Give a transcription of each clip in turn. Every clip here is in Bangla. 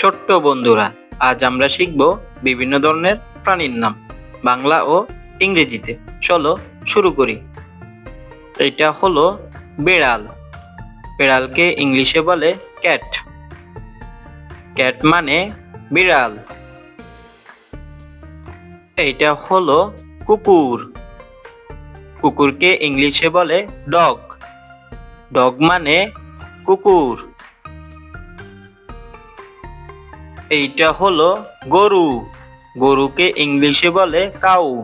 ছোট্ট বন্ধুরা, আজ আমরা শিখব বিভিন্ন ধরনের প্রাণীর নাম বাংলা ও ইংরেজিতে। চলো শুরু করি। এটা হলো বিড়াল। বিড়ালকে ইংলিশে বলে ক্যাট। ক্যাট মানে বিড়াল। এইটা হলো কুকুর। কুকুরকে ইংলিশে বলে ডগ। ডগ মানে কুকুর। এইটা হলো গরু। গরুকে ইংলিশে বলে কাউ।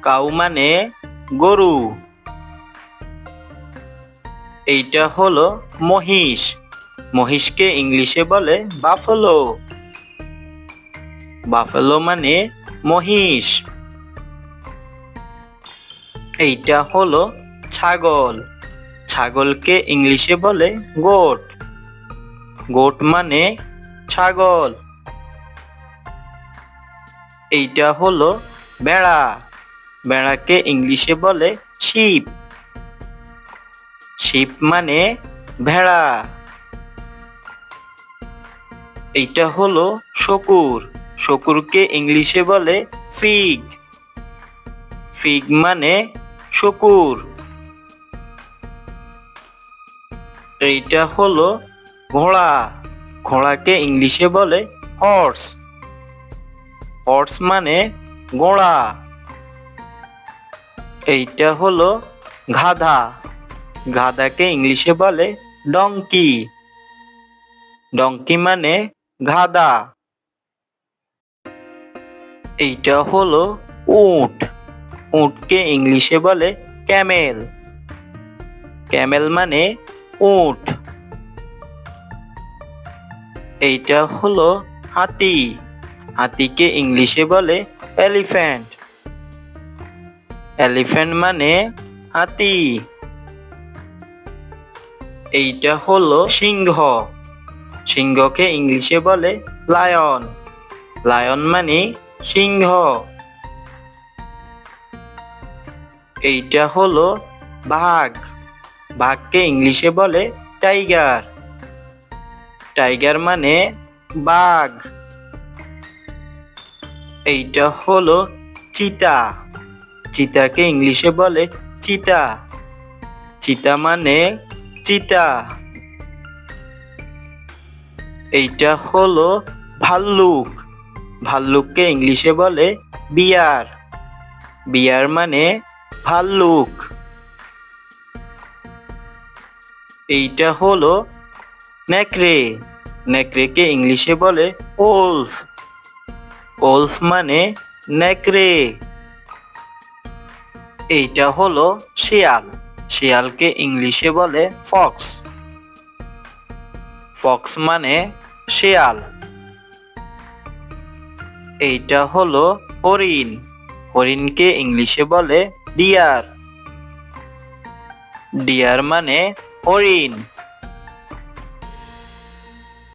কাউ মানে গরু। এইটা হলো মহিষ। মহিষকে ইংলিশে বলে বাফেলো। বাফেলো মানে মহিষ। এইটা হলো ছাগল। ছাগলকে ইংলিশে বলে গোট। গোট মানে ছাগল। এইটা হলো ভেড়া। ভেড়াকে ইংলিশে বলে শিপ। শিপ মানে ভেড়া। এইটা হলো শকুর। শকুরকে ইংলিশে বলে ফিগ। ফিগ মানে শকুর। এইটা হলো ঘোড়া। ঘোড়াকে ইংলিশে বলে হর্স। হর্স মানে ঘোড়া। এইটা হলো গাধা। গাধাকে ইংলিশে বলে ডঙ্কি। ডঙ্কি মানে গাধা। এইটা হলো উট। উটকে ইংলিশে বলে ক্যামেল। ক্যামেল মানে উট। এইটা হলো হাতি। হাতিকে ইংলিশে বলে এলিফ্যান্ট। এলিফ্যান্ট মানে হাতি। এইটা হলো সিংহ। সিংহকে ইংলিশে বলে লায়ন। লায়ন মানে সিংহ। এইটা হলো বাঘ। বাঘকে ইংলিশে বলে টাইগার। টাইগার মানে বাঘ। এইটা হলো চিতা। চিতাকে ইংলিশে বলে চিতা। চিতা মানে চিতা। এইটা হলো ভাল্লুক। ভাল্লুককে ইংলিশে বলে বিয়ার। বিয়ার মানে ভাল্লুক। এইটা হলো নেকড়ে। নেকড়েকে ইংলিশে বলে ওলফ। ওলফ মানে নেকড়ে। এইটা হলো শিয়াল। শিয়ালকে ইংলিশে বলে ফক্স। ফক্স মানে শিয়াল। এইটা হলো হরিণ। হরিণকে ইংলিশে বলে ডিয়ার। ডিয়ার মানে হরিণ।